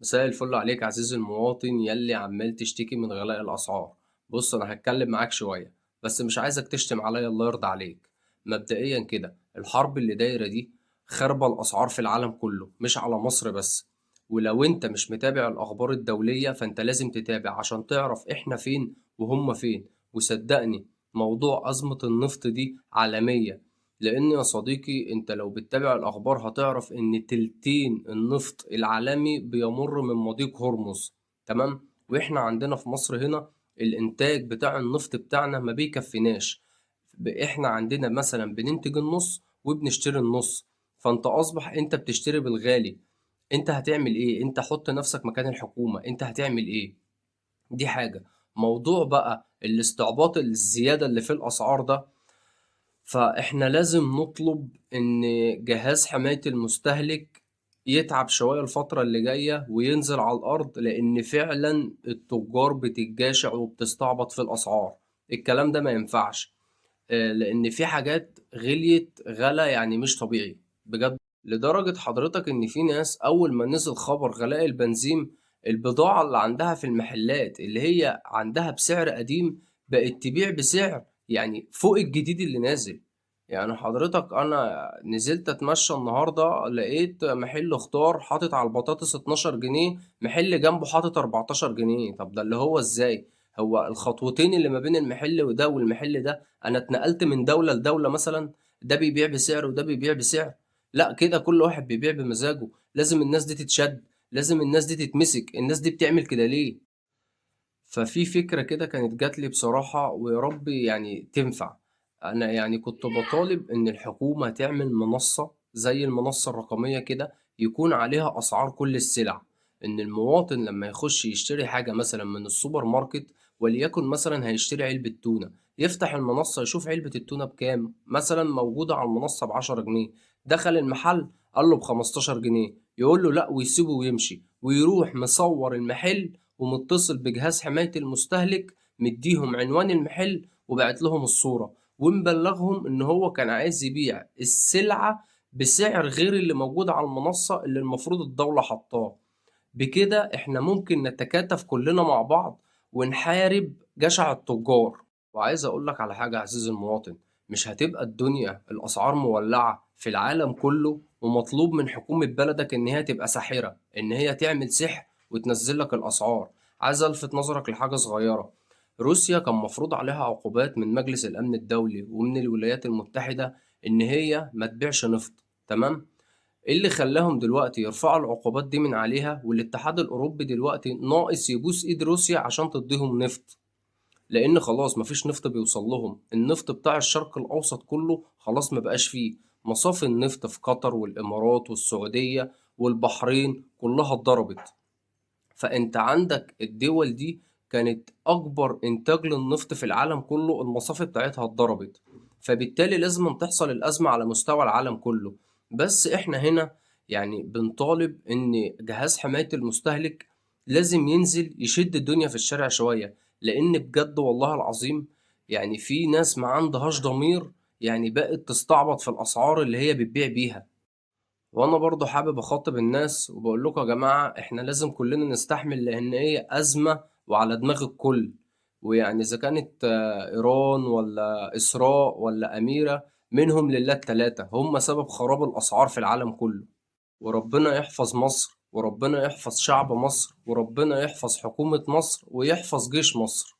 مساء الفل عليك عزيزي المواطن يلي عمال تشتكي من غلاء الأسعار. بص أنا هتكلم معاك شوية، بس مش عايزك تشتم عليا، الله يرضى عليك. مبدئيا كده الحرب اللي دايرة دي خربة الأسعار في العالم كله، مش على مصر بس. ولو انت مش متابع الأخبار الدولية فانت لازم تتابع عشان تعرف احنا فين وهم فين. وصدقني، موضوع أزمة النفط دي عالمية. لأن يا صديقي أنت لو بتتابع الأخبار هتعرف إن تلتين النفط العالمي بيمر من مضيق هرمز. تمام. وإحنا عندنا في مصر هنا الإنتاج بتاع النفط بتاعنا ما بيكفيناش. إحنا عندنا مثلا بننتج النص وبنشتري النص. فأنت أصبح أنت بتشتري بالغالي. أنت هتعمل إيه؟ أنت حط نفسك مكان الحكومة، أنت هتعمل إيه؟ دي حاجة. موضوع بقى الاستعباط الزيادة اللي في الأسعار ده، فإحنا لازم نطلب إن جهاز حماية المستهلك يتعب شوية الفترة اللي جاية وينزل على الأرض، لأن فعلا التجار بتتجاشع وبتستعبط في الأسعار. الكلام ده ما ينفعش. لأن في حاجات غليت غلا يعني مش طبيعي بجد. لدرجة حضرتك إن في ناس أول ما نزل خبر غلاء البنزين، البضاعة اللي عندها في المحلات اللي هي عندها بسعر قديم بقت تبيع بسعر يعني فوق الجديد اللي نازل. يعني حضرتك أنا نزلت أتمشى النهاردة لقيت محل خضار حاطط على البطاطس 12 جنيه، محل جنبه حاطط 14 جنيه. طب ده اللي هو إزاي؟ هو الخطوتين اللي ما بين المحل وده والمحل ده، أنا اتنقلت من دولة لدولة مثلا؟ ده بيبيع بسعر وده بيبيع بسعر؟ لا، كده كل واحد بيبيع بمزاجه. لازم الناس دي تتشد، لازم الناس دي تتمسك. الناس دي بتعمل كده ليه؟ ففي فكرة كده كانت جات لي بصراحة، ويا رب يعني تنفع. أنا يعني كنت بطالب إن الحكومة تعمل منصة زي المنصة الرقمية كده، يكون عليها أسعار كل السلع. إن المواطن لما يخش يشتري حاجة مثلا من السوبر ماركت، وليكن مثلا هيشتري علبة تونة، يفتح المنصة يشوف علبة التونة بكام، مثلا موجودة على المنصة ب10 جنيه. دخل المحل قال له ب15 جنيه، يقول له لأ ويسيبه ويمشي، ويروح مصور المحل ومتصل بجهاز حماية المستهلك، مديهم عنوان المحل وبعت لهم الصورة، ومبلغهم ان هو كان عايز يبيع السلعة بسعر غير اللي موجود على المنصة اللي المفروض الدولة حطاه. بكده احنا ممكن نتكاتف كلنا مع بعض ونحارب جشع التجار. وعايز اقول لك على حاجة عزيزي المواطن، مش هتبقى الدنيا الاسعار مولعة في العالم كله ومطلوب من حكومة بلدك ان هي تبقى ساحرة، ان هي تعمل سحر وتنزل لك الاسعار. عايز الفت نظرك لحاجة صغيرة. روسيا كان مفروض عليها عقوبات من مجلس الامن الدولي ومن الولايات المتحدة ان هي ما تبيعش نفط. تمام. ايه اللي خلاهم دلوقتي يرفعوا العقوبات دي من عليها؟ والاتحاد الاوروبي دلوقتي ناقص يبوس ايد روسيا عشان تديهم نفط. لان خلاص مفيش نفط بيوصل لهم. النفط بتاع الشرق الاوسط كله خلاص ما بقاش فيه. مصافي النفط في قطر والامارات والسعودية والبحرين كلها اتضربت. فانت عندك الدول دي كانت اكبر انتاج للنفط في العالم كله، المصافي بتاعتها اتضربت. فبالتالي لازم تحصل الازمة على مستوى العالم كله. بس احنا هنا يعني بنطالب ان جهاز حماية المستهلك لازم ينزل يشد الدنيا في الشارع شوية. لان بجد والله العظيم يعني في ناس ما عندهاش ضمير، يعني بقت تستعبط في الاسعار اللي هي بتبيع بيها. وانا برضو حابب اخاطب الناس وبقول لكم يا جماعة احنا لازم كلنا نستحمل، لان هي ازمة وعلى دماغ الكل. ويعني اذا كانت ايران ولا اسراء ولا اميرة، منهم لله التلاتة هم سبب خراب الاسعار في العالم كله. وربنا يحفظ مصر، وربنا يحفظ شعب مصر، وربنا يحفظ حكومة مصر ويحفظ جيش مصر.